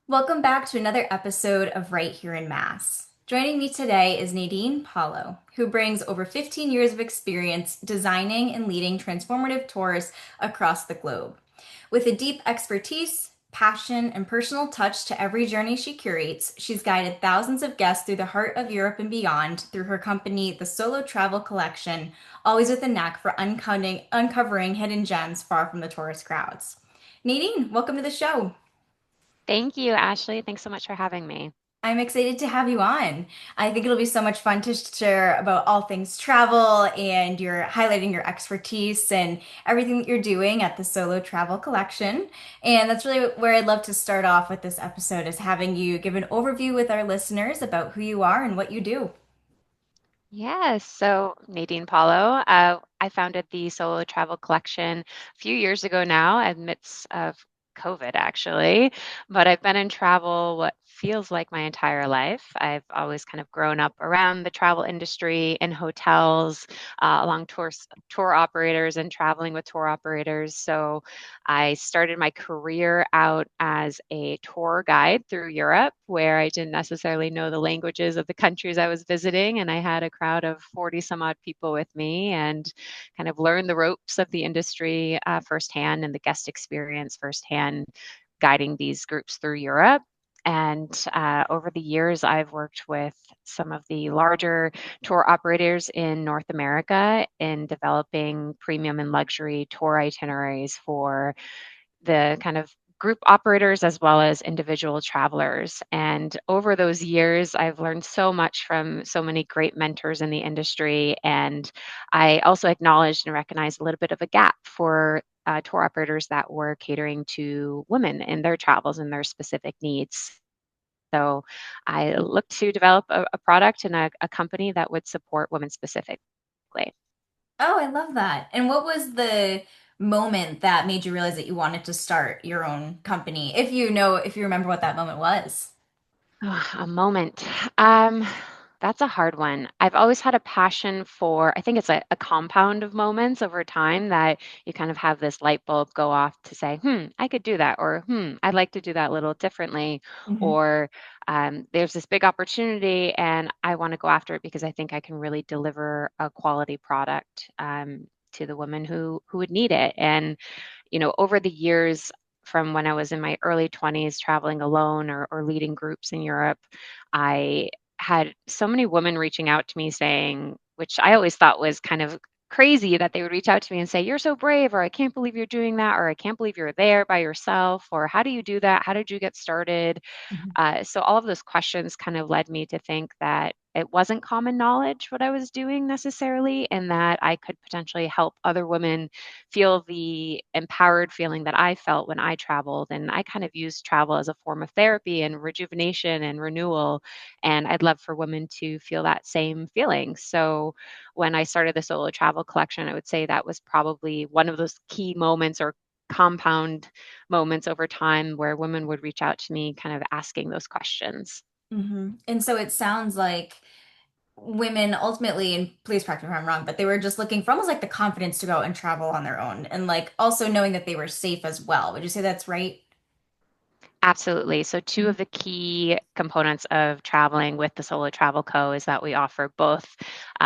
Welcome back to another episode of Right Here in Mass. Joining me today is Nadine Paulo, who brings over 15 years of experience designing and leading transformative tours across the globe. With a deep expertise, passion, and personal touch to every journey she curates, she's guided thousands of guests through the heart of Europe and beyond through her company, the Solo Travel Collection, always with a knack for uncovering hidden gems far from the tourist crowds. Nadine, welcome to the show. Thank you, Ashley. Thanks so much for having me. I'm excited to have you on. I think it'll be so much fun to share about all things travel and you're highlighting your expertise and everything that you're doing at the Solo Travel Collection. And that's really where I'd love to start off with this episode is having you give an overview with our listeners about who you are and what you do. Yes, so Nadine Paulo, I founded the Solo Travel Collection a few years ago now, amidst of COVID actually, but I've been in travel what feels like my entire life. I've always kind of grown up around the travel industry in hotels, along tour operators and traveling with tour operators. So I started my career out as a tour guide through Europe, where I didn't necessarily know the languages of the countries I was visiting. And I had a crowd of 40 some odd people with me and kind of learned the ropes of the industry firsthand and the guest experience firsthand, guiding these groups through Europe. And over the years, I've worked with some of the larger tour operators in North America in developing premium and luxury tour itineraries for the kind of group operators as well as individual travelers. And over those years, I've learned so much from so many great mentors in the industry. And I also acknowledged and recognized a little bit of a gap for tour operators that were catering to women in their travels and their specific needs. So I looked to develop a product and a company that would support women specifically. Oh, I love that. And what was the moment that made you realize that you wanted to start your own company? If you remember what that moment was. A moment. Um, that's a hard one. I've always had a passion for, I think it's a compound of moments over time that you kind of have this light bulb go off to say, I could do that, or I'd like to do that a little differently, Mhm. or there's this big opportunity and I want to go after it because I think I can really deliver a quality product to the women who would need it. And over the years, from when I was in my early 20s, traveling alone or leading groups in Europe, I had so many women reaching out to me saying, which I always thought was kind of crazy that they would reach out to me and say, "You're so brave," or "I can't believe you're doing that," or "I can't believe you're there by yourself," or "How do you do that? How did you get started?" Mhm. So all of those questions kind of led me to think that it wasn't common knowledge what I was doing necessarily, and that I could potentially help other women feel the empowered feeling that I felt when I traveled. And I kind of used travel as a form of therapy and rejuvenation and renewal. And I'd love for women to feel that same feeling. So when I started the solo travel collection, I would say that was probably one of those key moments or compound moments over time where women would reach out to me kind of asking those questions. And so it sounds like women ultimately, and please correct me if I'm wrong, but they were just looking for almost like the confidence to go out and travel on their own and like also knowing that they were safe as well. Would you say that's right? Absolutely. So, two Mhm. of the key components of traveling with the Solo Travel Co. is that we offer both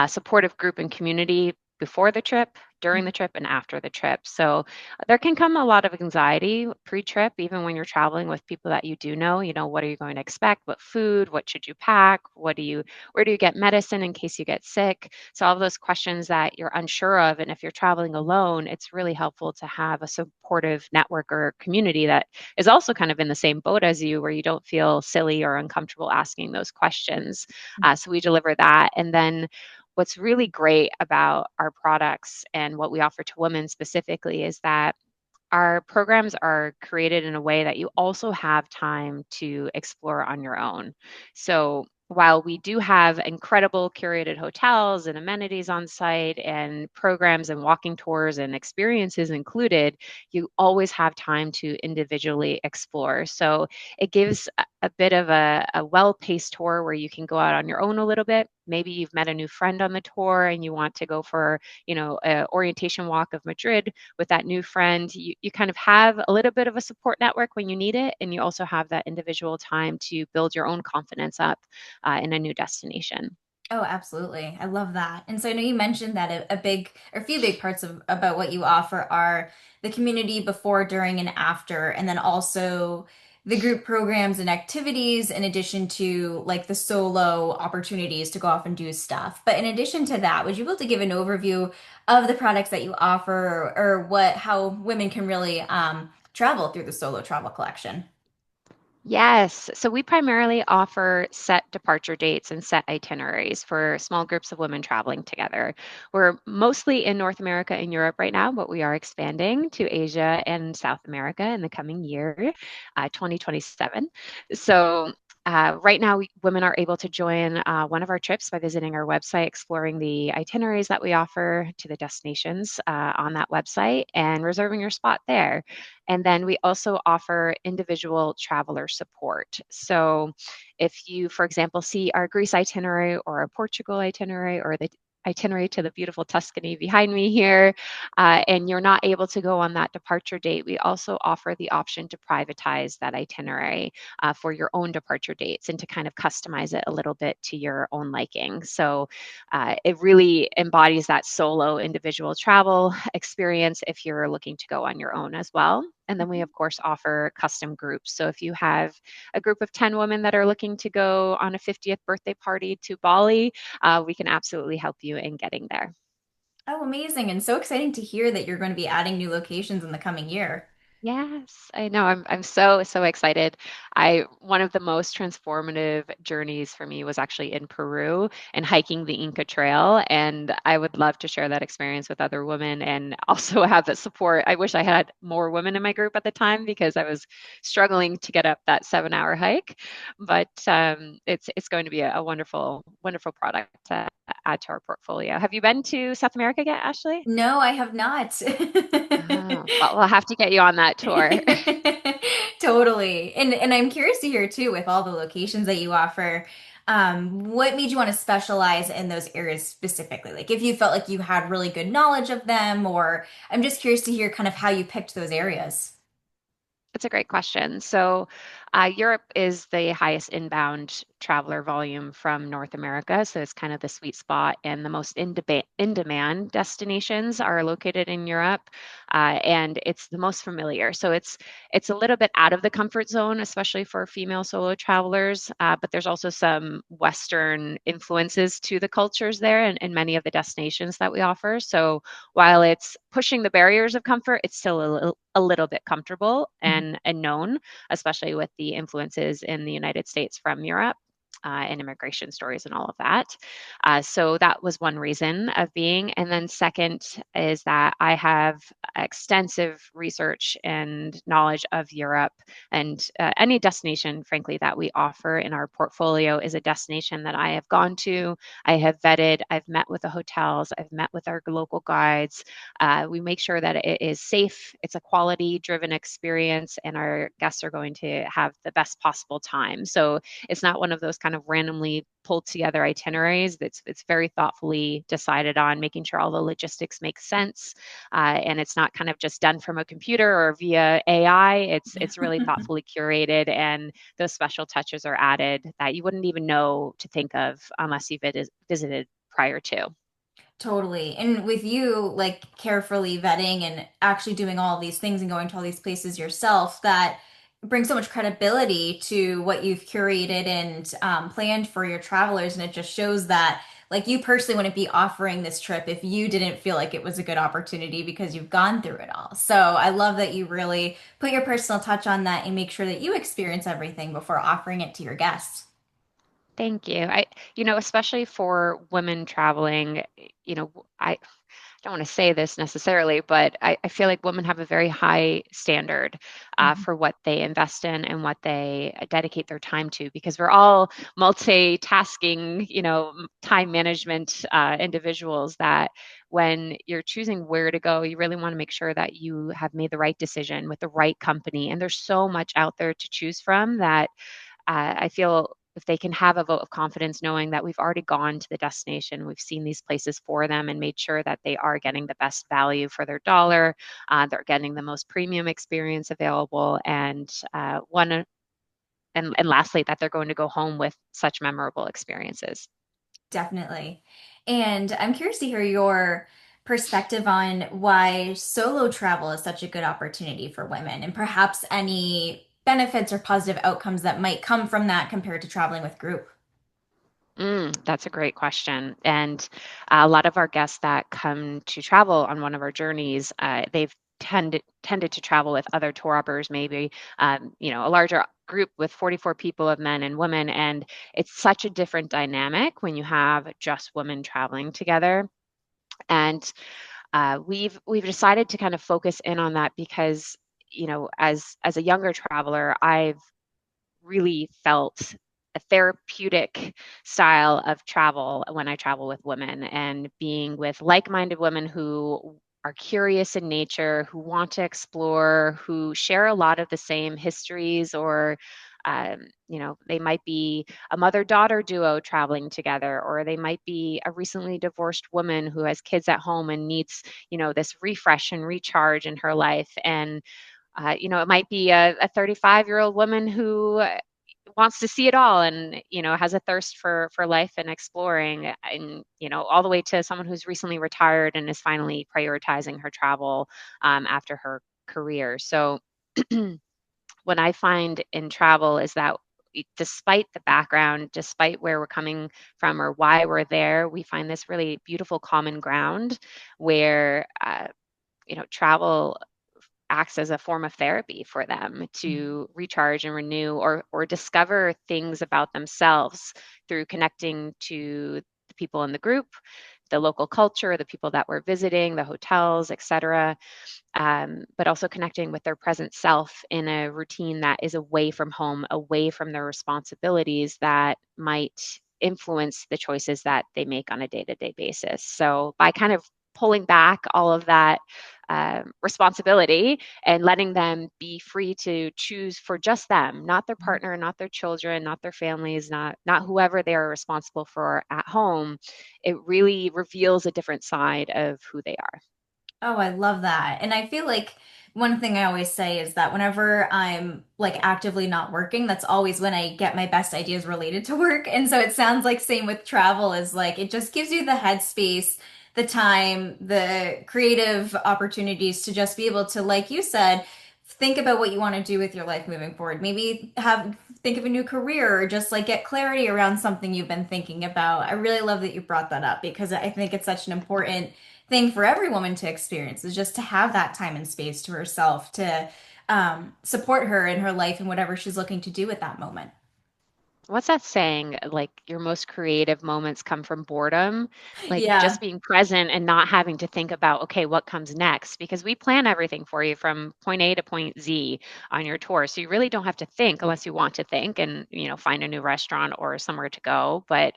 supportive group and community before the trip, during the trip, and after the trip. So, there can come a lot of anxiety pre trip, even when you're traveling with people that you do know. What are you going to expect? What food? What should you pack? Where do you get medicine in case you get sick? So, all of those questions that you're unsure of. And if you're traveling alone, it's really helpful to have a supportive network or community that is also kind of in the same boat as you, where you don't feel silly or uncomfortable asking those questions. So we deliver that. And then what's really great about our products and what we offer to women specifically is that our programs are created in a way that you also have time to explore on your own. So while we do have incredible curated hotels and amenities on site and programs and walking tours and experiences included, you always have time to individually explore. So it gives a bit of a well-paced tour where you can go out on your own a little bit. Maybe you've met a new friend on the tour and you want to go for, a orientation walk of Madrid with that new friend. You kind of have a little bit of a support network when you need it, and you also have that individual time to build your own confidence up in a new destination. Oh, absolutely. I love that. And so I know you mentioned that a big or a few big parts of about what you offer are the community before, during, and after, and then also the group programs and activities in addition to like the solo opportunities to go off and do stuff. But in addition to that, would you be able to give an overview of the products that you offer or what how women can really travel through the solo travel collection? Yes. So we primarily offer set departure dates and set itineraries for small groups of women traveling together. We're mostly in North America and Europe right now, but we are expanding to Asia and South America in the coming year, 2027. So right now, women are able to join one of our trips by visiting our website, exploring the itineraries that we offer to the destinations on that website, and reserving your spot there. And then we also offer individual traveler support. So if you, for example, see our Greece itinerary or a Portugal itinerary or the itinerary to the beautiful Tuscany behind me here, and you're not able to go on that departure date, we also offer the option to privatize that itinerary for your own departure dates and to kind of customize it a little bit to your own liking. So it really embodies that solo individual travel experience if you're looking to go on your own as well. And then we, of course, offer custom groups. So if you have a group of 10 women that are looking to go on a 50th birthday party to Bali, we can absolutely help you in getting there. Oh, amazing. And so exciting to hear that you're going to be adding new locations in the coming year. Yes, I know. I'm so excited. I One of the most transformative journeys for me was actually in Peru and hiking the Inca Trail, and I would love to share that experience with other women and also have that support. I wish I had more women in my group at the time because I was struggling to get up that 7-hour hike, but it's going to be a wonderful product to add to our portfolio. Have you been to South America yet, Ashley? No, I have not. Oh, well, we'll have to get you on that tour. Totally. And I'm curious to hear too, with all the locations that you offer, what made you want to specialize in those areas specifically? Like if you felt like you had really good knowledge of them, or I'm just curious to hear kind of how you picked those areas. That's a great question. So, Europe is the highest inbound traveler volume from North America. So, it's kind of the sweet spot, and the most in demand destinations are located in Europe, and it's the most familiar. So, it's a little bit out of the comfort zone, especially for female solo travelers. But there's also some Western influences to the cultures there, and many of the destinations that we offer. So, while it's pushing the barriers of comfort, it's still a little bit comfortable and known, especially with the influences in the United States from Europe. And immigration stories and all of that. So that was one reason of being. And then, second, is that I have extensive research and knowledge of Europe. And any destination, frankly, that we offer in our portfolio is a destination that I have gone to, I have vetted, I've met with the hotels, I've met with our local guides. We make sure that it is safe, it's a quality driven experience, and our guests are going to have the best possible time. So it's not one of those kind of randomly pulled together itineraries. It's very thoughtfully decided on, making sure all the logistics make sense, and it's not kind of just done from a computer or via AI. It's really thoughtfully curated, and those special touches are added that you wouldn't even know to think of unless you've visited prior to. Totally. And with you, like carefully vetting and actually doing all these things and going to all these places yourself, that brings so much credibility to what you've curated and planned for your travelers. And it just shows that, like, you personally wouldn't be offering this trip if you didn't feel like it was a good opportunity because you've gone through it all. So I love that you really put your personal touch on that and make sure that you experience everything before offering it to your guests. Thank you. Especially for women traveling, I don't want to say this necessarily, but I feel like women have a very high standard Mhm. for what they invest in and what they dedicate their time to, because we're all multitasking, time management individuals that when you're choosing where to go, you really want to make sure that you have made the right decision with the right company. And there's so much out there to choose from that I feel if they can have a vote of confidence knowing that we've already gone to the destination, we've seen these places for them and made sure that they are getting the best value for their dollar, they're getting the most premium experience available, and and lastly, that they're going to go home with such memorable experiences. Definitely. And I'm curious to hear your perspective on why solo travel is such a good opportunity for women and perhaps any benefits or positive outcomes that might come from that compared to traveling with group. That's a great question. And a lot of our guests that come to travel on one of our journeys, they've tended to travel with other tour operators, maybe a larger group with 44 people of men and women. And it's such a different dynamic when you have just women traveling together. And we've decided to kind of focus in on that because, as a younger traveler, I've really felt a therapeutic style of travel when I travel with women, and being with like-minded women who are curious in nature, who want to explore, who share a lot of the same histories, or they might be a mother-daughter duo traveling together, or they might be a recently divorced woman who has kids at home and needs, this refresh and recharge in her life. And it might be a 35-year-old woman who wants to see it all, and has a thirst for life and exploring, and all the way to someone who's recently retired and is finally prioritizing her travel after her career. So what I find in travel is that despite the background, despite where we're coming from or why we're there, we find this really beautiful common ground where travel acts as a form of therapy for them to recharge and renew, or discover things about themselves through connecting to the people in the group, the local culture, the people that we're visiting, the hotels, etc. But also connecting with their present self in a routine that is away from home, away from their responsibilities that might influence the choices that they make on a day-to-day basis. So by kind of pulling back all of that responsibility and letting them be free to choose for just them, not their partner, not their children, not their families, not whoever they are responsible for at home, it really reveals a different side of who they are. Oh, I love that. And I feel like one thing I always say is that whenever I'm like actively not working, that's always when I get my best ideas related to work. And so it sounds like same with travel is like it just gives you the headspace, the time, the creative opportunities to just be able to, like you said, think about what you want to do with your life moving forward. Maybe have think of a new career or just like get clarity around something you've been thinking about. I really love that you brought that up because I think it's such an important thing for every woman to experience is just to have that time and space to herself to support her in her life and whatever she's looking to do at that moment. What's that saying? Like your most creative moments come from boredom, like Yeah. just being present and not having to think about, okay, what comes next? Because we plan everything for you from point A to point Z on your tour. So you really don't have to think unless you want to think and, find a new restaurant or somewhere to go. But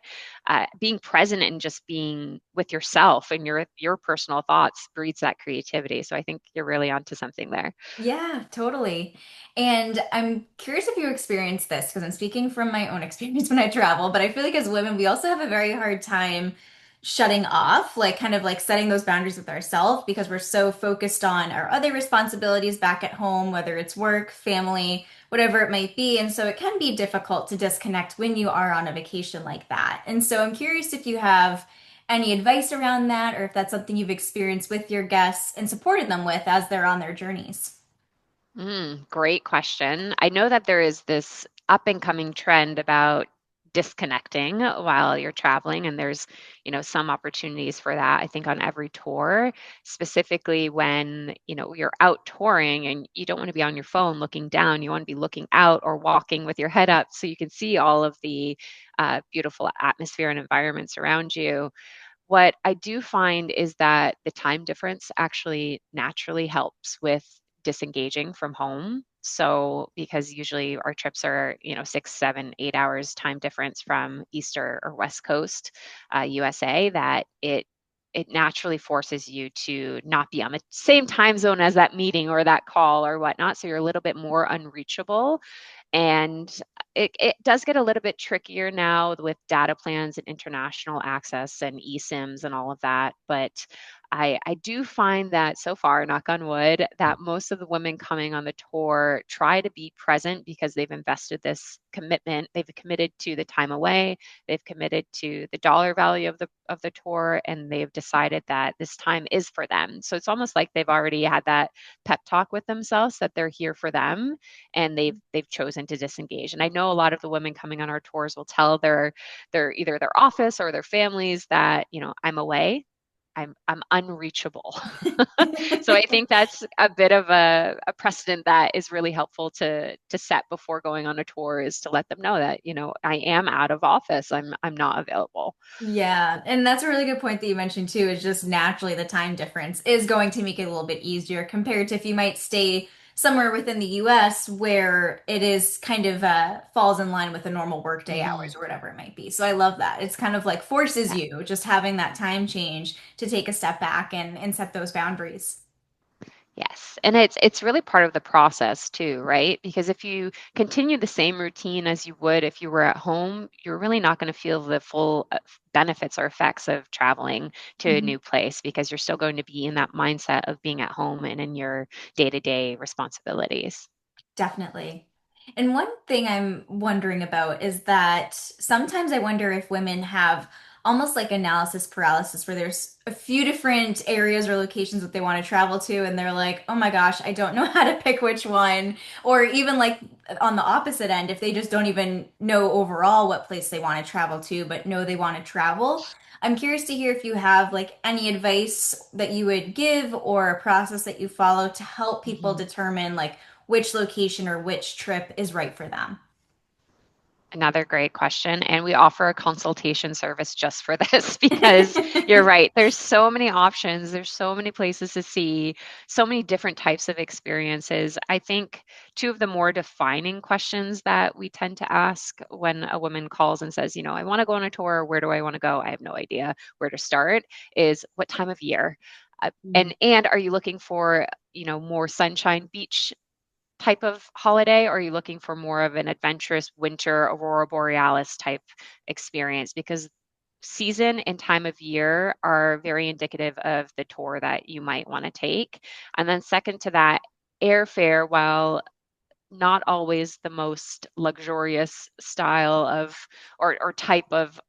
being present and just being with yourself and your personal thoughts breeds that creativity. So I think you're really onto something there. Yeah, totally. And I'm curious if you experienced this because I'm speaking from my own experience when I travel, but I feel like as women, we also have a very hard time shutting off, like kind of like setting those boundaries with ourselves because we're so focused on our other responsibilities back at home, whether it's work, family, whatever it might be. And so it can be difficult to disconnect when you are on a vacation like that. And so I'm curious if you have any advice around that or if that's something you've experienced with your guests and supported them with as they're on their journeys. Great question. I know that there is this up and coming trend about disconnecting while you're traveling, and there's, some opportunities for that, I think, on every tour, specifically when, you're out touring and you don't want to be on your phone looking down. You want to be looking out or walking with your head up so you can see all of the beautiful atmosphere and environments around you. What I do find is that the time difference actually naturally helps with disengaging from home. So, because usually our trips are, 6, 7, 8 hours time difference from East or West Coast, USA, that it naturally forces you to not be on the same time zone as that meeting or that call or whatnot. So you're a little bit more unreachable. And it does get a little bit trickier now with data plans and international access and eSIMs and all of that. But I do find that so far, knock on wood, that most of the women coming on the tour try to be present because they've invested this commitment. They've committed to the time away, they've committed to the dollar value of the tour, and they've decided that this time is for them. So it's almost like they've already had that pep talk with themselves that they're here for them, and they've chosen to disengage. And I know a lot of the women coming on our tours will tell their either their office or their families that, I'm away. I'm unreachable. So I think that's a bit of a precedent that is really helpful to set before going on a tour, is to let them know that, I am out of office. I'm not available. Yeah, and that's a really good point that you mentioned too, is just naturally the time difference is going to make it a little bit easier compared to if you might stay somewhere within the US where it is kind of falls in line with the normal workday Hmm. hours or whatever it might be. So I love that. It's kind of like forces you just having that time change to take a step back and set those boundaries. Yes, and it's really part of the process too, right? Because if you continue the same routine as you would if you were at home, you're really not going to feel the full benefits or effects of traveling to a new place, because you're still going to be in that mindset of being at home and in your day-to-day responsibilities. Definitely. And one thing I'm wondering about is that sometimes I wonder if women have almost like analysis paralysis, where there's a few different areas or locations that they want to travel to, and they're like, oh my gosh, I don't know how to pick which one. Or even like on the opposite end, if they just don't even know overall what place they want to travel to, but know they want to travel. I'm curious to hear if you have like any advice that you would give or a process that you follow to help people Mhm. determine like which location or which trip is right for them. Another great question. And we offer a consultation service just for this because you're right. There's so many options, there's so many places to see, so many different types of experiences. I think two of the more defining questions that we tend to ask when a woman calls and says, I want to go on a tour, where do I want to go? I have no idea where to start, is what time of year? Mm. And are you looking for, more sunshine beach type of holiday, or are you looking for more of an adventurous winter aurora borealis type experience? Because season and time of year are very indicative of the tour that you might want to take. And then second to that, airfare, while not always the most luxurious style of or type of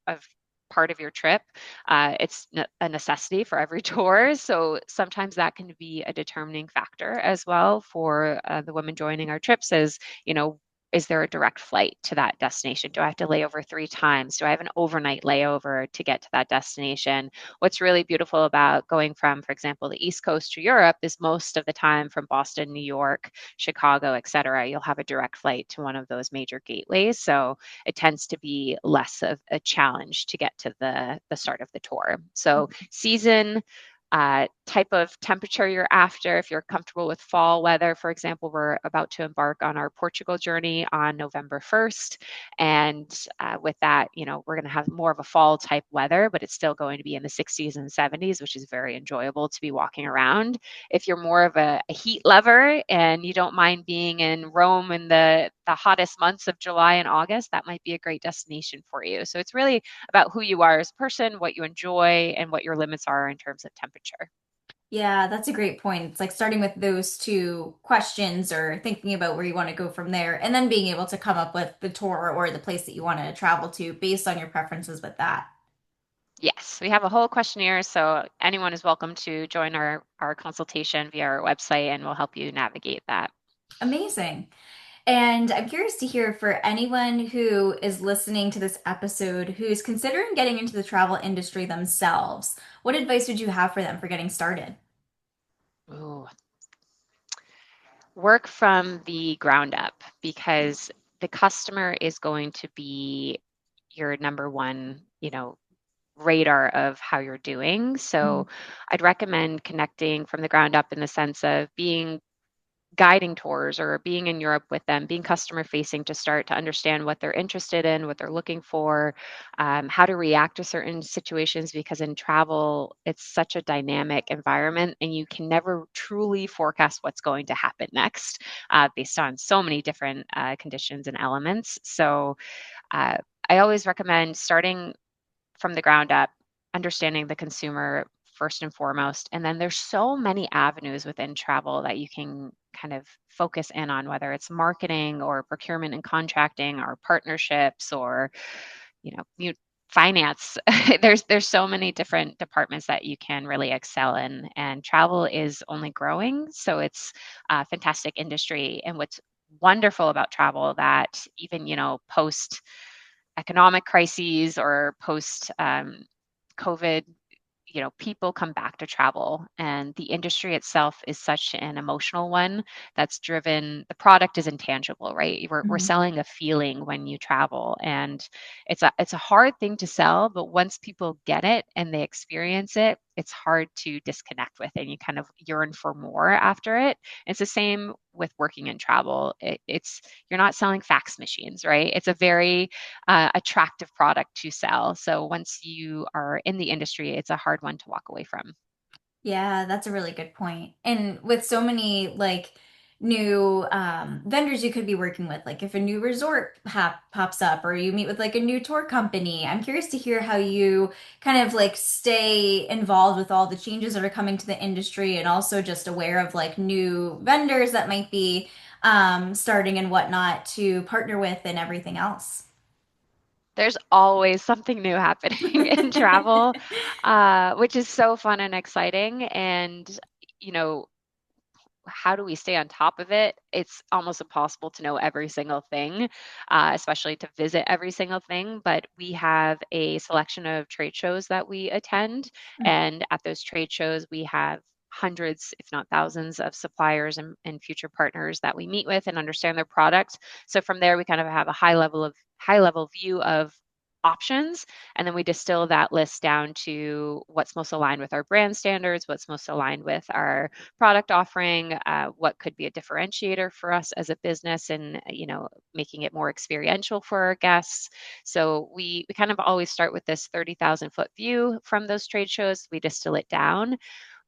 part of your trip. It's a necessity for every tour. So sometimes that can be a determining factor as well for the women joining our trips, is, is there a direct flight to that destination? Do I have to lay over 3 times? Do I have an overnight layover to get to that destination? What's really beautiful about going from, for example, the East Coast to Europe is most of the time from Boston, New York, Chicago, et cetera, you'll have a direct flight to one of those major gateways. So it tends to be less of a challenge to get to the start of the tour. So season, type of temperature you're after. If you're comfortable with fall weather, for example, we're about to embark on our Portugal journey on November 1st. And with that, we're going to have more of a fall type weather, but it's still going to be in the 60s and 70s, which is very enjoyable to be walking around. If you're more of a heat lover and you don't mind being in Rome in the hottest months of July and August, that might be a great destination for you. So it's really about who you are as a person, what you enjoy, and what your limits are in terms of temperature. Yeah, that's a great point. It's like starting with those two questions or thinking about where you want to go from there, and then being able to come up with the tour or the place that you want to travel to based on your preferences with that. Yes, we have a whole questionnaire, so anyone is welcome to join our consultation via our website, and we'll help you navigate that. Amazing. And I'm curious to hear for anyone who is listening to this episode who's considering getting into the travel industry themselves, what advice would you have for them for getting started? Ooh. Work from the ground up, because the customer is going to be your number one, radar of how you're doing. Mhm. So I'd recommend connecting from the ground up in the sense of being guiding tours or being in Europe with them, being customer facing to start to understand what they're interested in, what they're looking for, how to react to certain situations, because in travel, it's such a dynamic environment and you can never truly forecast what's going to happen next based on so many different conditions and elements. So uh, I always recommend starting from the ground up, understanding the consumer first and foremost. And then there's so many avenues within travel that you can kind of focus in on, whether it's marketing or procurement and contracting or partnerships or, you finance. There's so many different departments that you can really excel in, and travel is only growing. So it's a fantastic industry. And what's wonderful about travel that even, post economic crises or post COVID, people come back to travel, and the industry itself is such an emotional one that's driven. The product is intangible, right? We're Mhm. selling a feeling when you travel, and it's a hard thing to sell, but once people get it and they experience it, it's hard to disconnect with, and you kind of yearn for more after it. It's the same with working in travel. It's you're not selling fax machines, right? It's a very attractive product to sell. So once you are in the industry, it's a hard one to walk away from. Yeah, that's a really good point. And with so many like new vendors you could be working with, like if a new resort pops up or you meet with like a new tour company, I'm curious to hear how you kind of like stay involved with all the changes that are coming to the industry and also just aware of like new vendors that might be starting and whatnot to partner with and everything else. There's always something new happening in travel, which is so fun and exciting. And, you know, how do we stay on top of it? It's almost impossible to know every single thing, especially to visit every single thing. But we have a selection of trade shows that we attend. And at those trade shows, we have hundreds, if not thousands, of suppliers and future partners that we meet with and understand their products. So from there, we kind of have a high level view of options, and then we distill that list down to what's most aligned with our brand standards, what's most aligned with our product offering, what could be a differentiator for us as a business, and making it more experiential for our guests. So we kind of always start with this 30,000-foot view from those trade shows. We distill it down.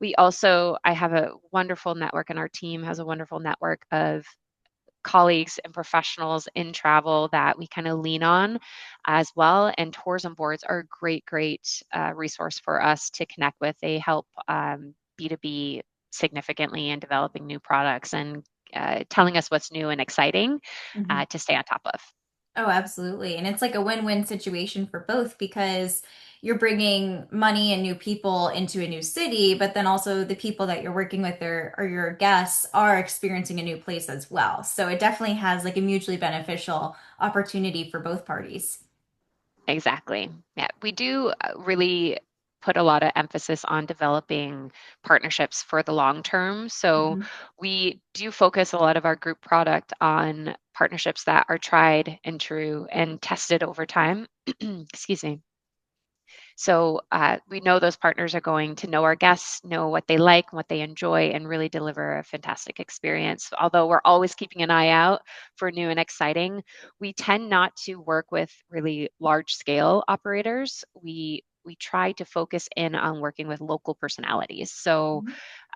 I have a wonderful network, and our team has a wonderful network of colleagues and professionals in travel that we kind of lean on as well. And tours and boards are a great resource for us to connect with. They help B2B significantly in developing new products and telling us what's new and exciting Mhm. to stay on top of. Oh, absolutely. And it's like a win-win situation for both because you're bringing money and new people into a new city, but then also the people that you're working with or your guests are experiencing a new place as well. So it definitely has like a mutually beneficial opportunity for both parties. Exactly. Yeah, we do really put a lot of emphasis on developing partnerships for the long term. So Mhm. we do focus a lot of our group product on partnerships that are tried and true and tested over time. Excuse me. So we know those partners are going to know our guests, know what they like, what they enjoy, and really deliver a fantastic experience. Although we're always keeping an eye out for new and exciting, we tend not to work with really large scale operators. We try to focus in on working with local personalities. So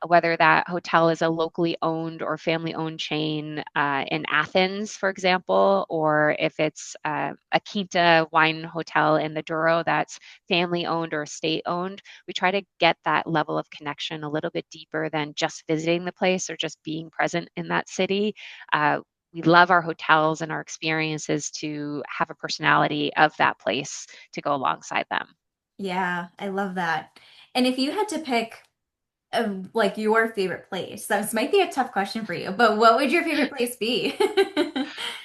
whether that hotel is a locally owned or family owned chain in Athens, for example, or if it's a Quinta wine hotel in the Douro that's family owned or state owned, we try to get that level of connection a little bit deeper than just visiting the place or just being present in that city. We love our hotels and our experiences to have a personality of that place to go alongside them. Yeah, I love that. And if you had to pick like your favorite place, this might be a tough question for you, but what would your favorite place be?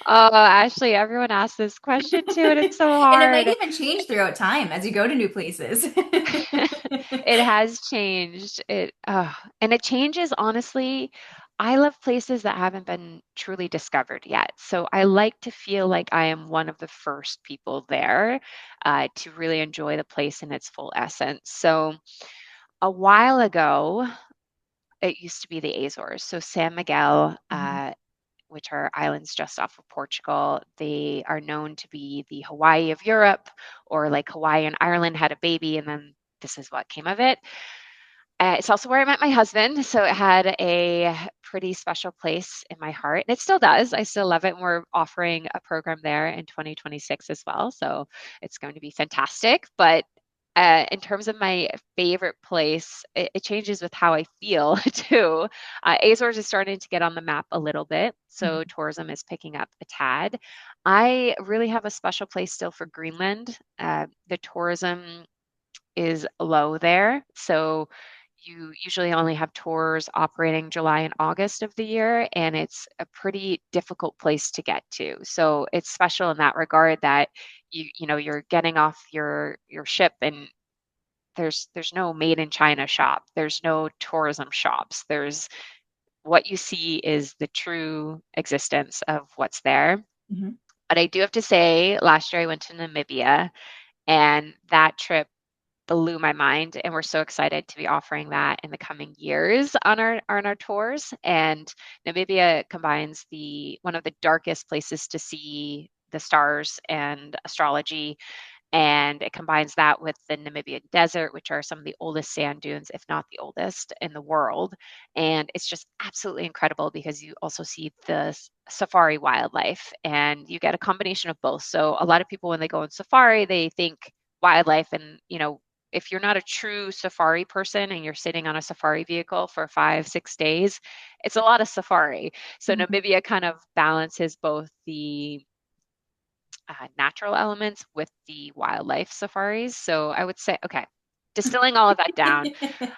Oh, Ashley, everyone asks this question too, and it's so And it might hard. even change throughout time as you go to new places. It has changed. And it changes, honestly. I love places that haven't been truly discovered yet. So I like to feel like I am one of the first people there to really enjoy the place in its full essence. So a while ago, it used to be the Azores. So San Miguel, Mhm. which are islands just off of Portugal, they are known to be the Hawaii of Europe, or like Hawaii and Ireland had a baby, and then this is what came of it. It's also where I met my husband, so it had a pretty special place in my heart, and it still does. I still love it, and we're offering a program there in 2026 as well, so it's going to be fantastic. But in terms of my favorite place, it changes with how I feel too. Azores is starting to get on the map a little bit, so Mhm. tourism is picking up a tad. I really have a special place still for Greenland. The tourism is low there. So you usually only have tours operating July and August of the year, and it's a pretty difficult place to get to. So it's special in that regard that you're getting off your ship, and there's no made in China shop. There's no tourism shops. There's what you see is the true existence of what's there. Mhm. But I do have to say, last year I went to Namibia, and that trip blew my mind, and we're so excited to be offering that in the coming years on our tours. And Namibia combines the one of the darkest places to see the stars and astrology, and it combines that with the Namibian desert, which are some of the oldest sand dunes, if not the oldest in the world. And it's just absolutely incredible because you also see the safari wildlife, and you get a combination of both. So a lot of people, when they go on safari, they think wildlife, and if you're not a true safari person and you're sitting on a safari vehicle for 5, 6 days, it's a lot of safari. So Mhm. Namibia kind of balances both the natural elements with the wildlife safaris. So I would say, okay, distilling all of that down,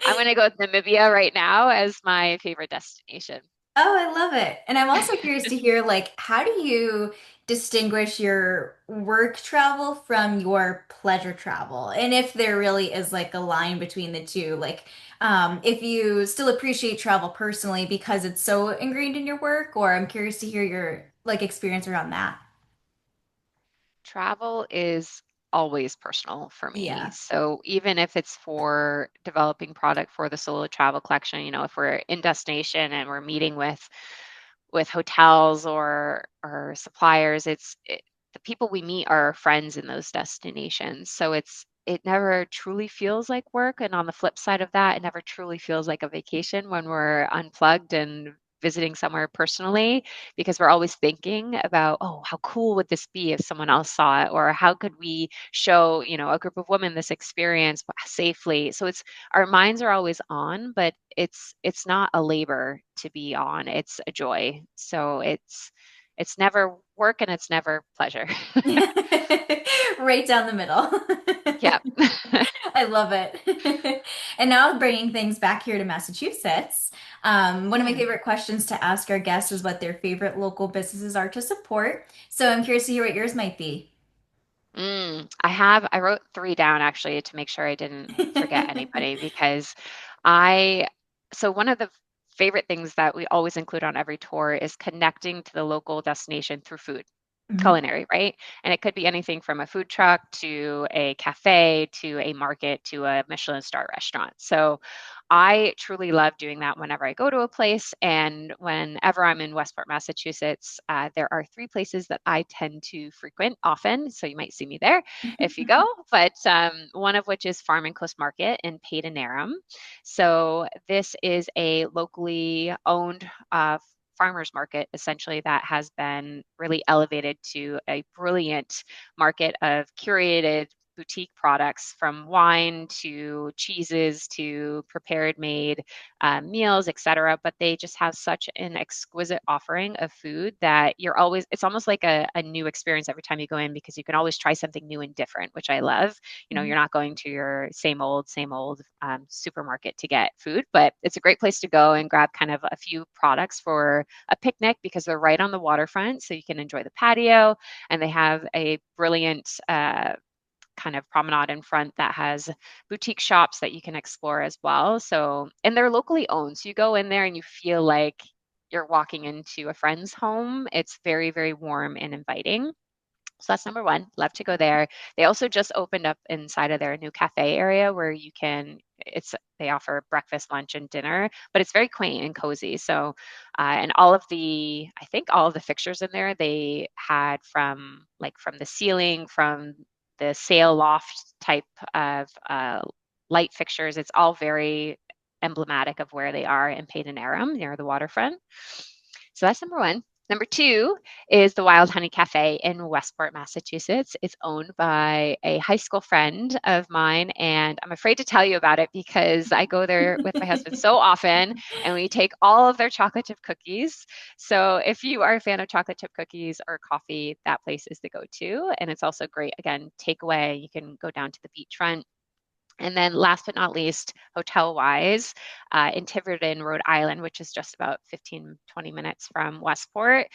I'm going to go with Namibia right now as my favorite destination. Oh, I love it. And I'm also curious to hear, like, how do you distinguish your work travel from your pleasure travel? And if there really is like a line between the two, like, if you still appreciate travel personally because it's so ingrained in your work, or I'm curious to hear your like experience around that. Travel is always personal for me. Yeah. So even if it's for developing product for the solo travel collection, if we're in destination and we're meeting with hotels or suppliers, the people we meet are our friends in those destinations. So it never truly feels like work. And on the flip side of that, it never truly feels like a vacation when we're unplugged and visiting somewhere personally, because we're always thinking about, oh, how cool would this be if someone else saw it? Or how could we show, a group of women this experience safely? So our minds are always on, but it's not a labor to be on. It's a joy. So it's never work and it's never pleasure. Right down the middle. Yeah. I love it. And now bringing things back here to Massachusetts, one of my Mm. favorite questions to ask our guests is what their favorite local businesses are to support. So I'm curious to hear what yours might be. I wrote three down actually to make sure I didn't forget anybody, because I, so one of the favorite things that we always include on every tour is connecting to the local destination through food. Mhm. Culinary, right? And it could be anything from a food truck to a cafe to a market to a Michelin star restaurant. So I truly love doing that whenever I go to a place. And whenever I'm in Westport, Massachusetts, there are three places that I tend to frequent often. So you might see me there if you go. But one of which is Farm and Coast Market in Padenarum. So this is a locally owned farmers market, essentially, that has been really elevated to a brilliant market of curated boutique products, from wine to cheeses to prepared made meals, etc. But they just have such an exquisite offering of food that it's almost like a new experience every time you go in, because you can always try something new and different, which I love. You're not going to your same old supermarket to get food, but it's a great place to go and grab kind of a few products for a picnic, because they're right on the waterfront, so you can enjoy the patio. And they have a brilliant kind of promenade in front that has boutique shops that you can explore as well. So, and they're locally owned, so you go in there and you feel like you're walking into a friend's home. It's very, very warm and inviting. So that's number one. Love to go there. They also just opened up inside of their new cafe area where they They offer breakfast, lunch, and dinner, but it's very quaint and cozy. So, and all of I think all of the fixtures in there they had from the ceiling, from the sail loft type of light fixtures. It's all very emblematic of where they are in Peyton Aram near the waterfront. So that's number one. Number two is the Wild Honey Cafe in Westport, Massachusetts. It's owned by a high school friend of mine, and I'm afraid to tell you about it because I go there with my husband so often, and we take all of their chocolate chip cookies. So if you are a fan of chocolate chip cookies or coffee, that place is the go-to. And it's also great, again, takeaway. You can go down to the beachfront. And then last but not least, hotel-wise, in Tiverton, Rhode Island, which is just about 15, 20 minutes from Westport,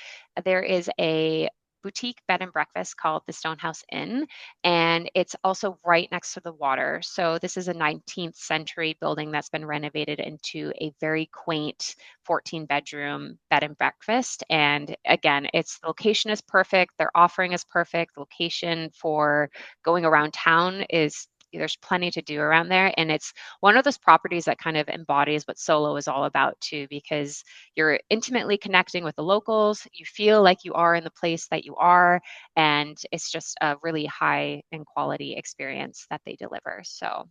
there is a boutique bed and breakfast called the Stonehouse Inn, and it's also right next to the water. So this is a 19th century building that's been renovated into a very quaint 14-bedroom bed and breakfast. And again, its location is perfect. Their offering is perfect. The location for going around town is there's plenty to do around there. And it's one of those properties that kind of embodies what solo is all about too, because you're intimately connecting with the locals. You feel like you are in the place that you are. And it's just a really high and quality experience that they deliver. So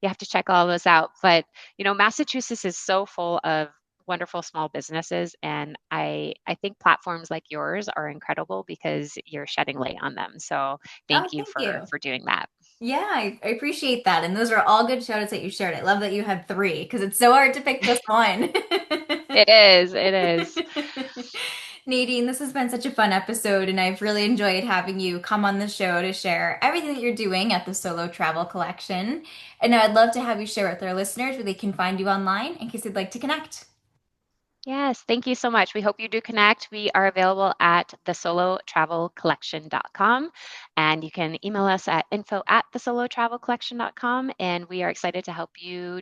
you have to check all those out. But, Massachusetts is so full of wonderful small businesses. And I think platforms like yours are incredible because you're shedding light on them. So Oh, thank you thank for you. for doing that. Yeah, I appreciate that. And those are all good shout outs that you shared. I love that you had three because it's so hard to pick just one. It is. It is. Nadine, this has been such a fun episode, and I've really enjoyed having you come on the show to share everything that you're doing at the Solo Travel Collection. And I'd love to have you share with our listeners where they can find you online in case they'd like to connect. Yes, thank you so much. We hope you do connect. We are available at thesolotravelcollection.com, and you can email us at info@thesolotravelcollection.com, and we are excited to help you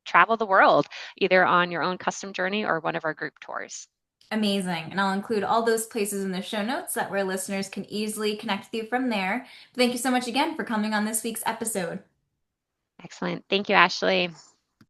travel the world, either on your own custom journey or one of our group tours. Amazing. And I'll include all those places in the show notes that where listeners can easily connect with you from there. Thank you so much again for coming on this week's episode. Excellent. Thank you, Ashley.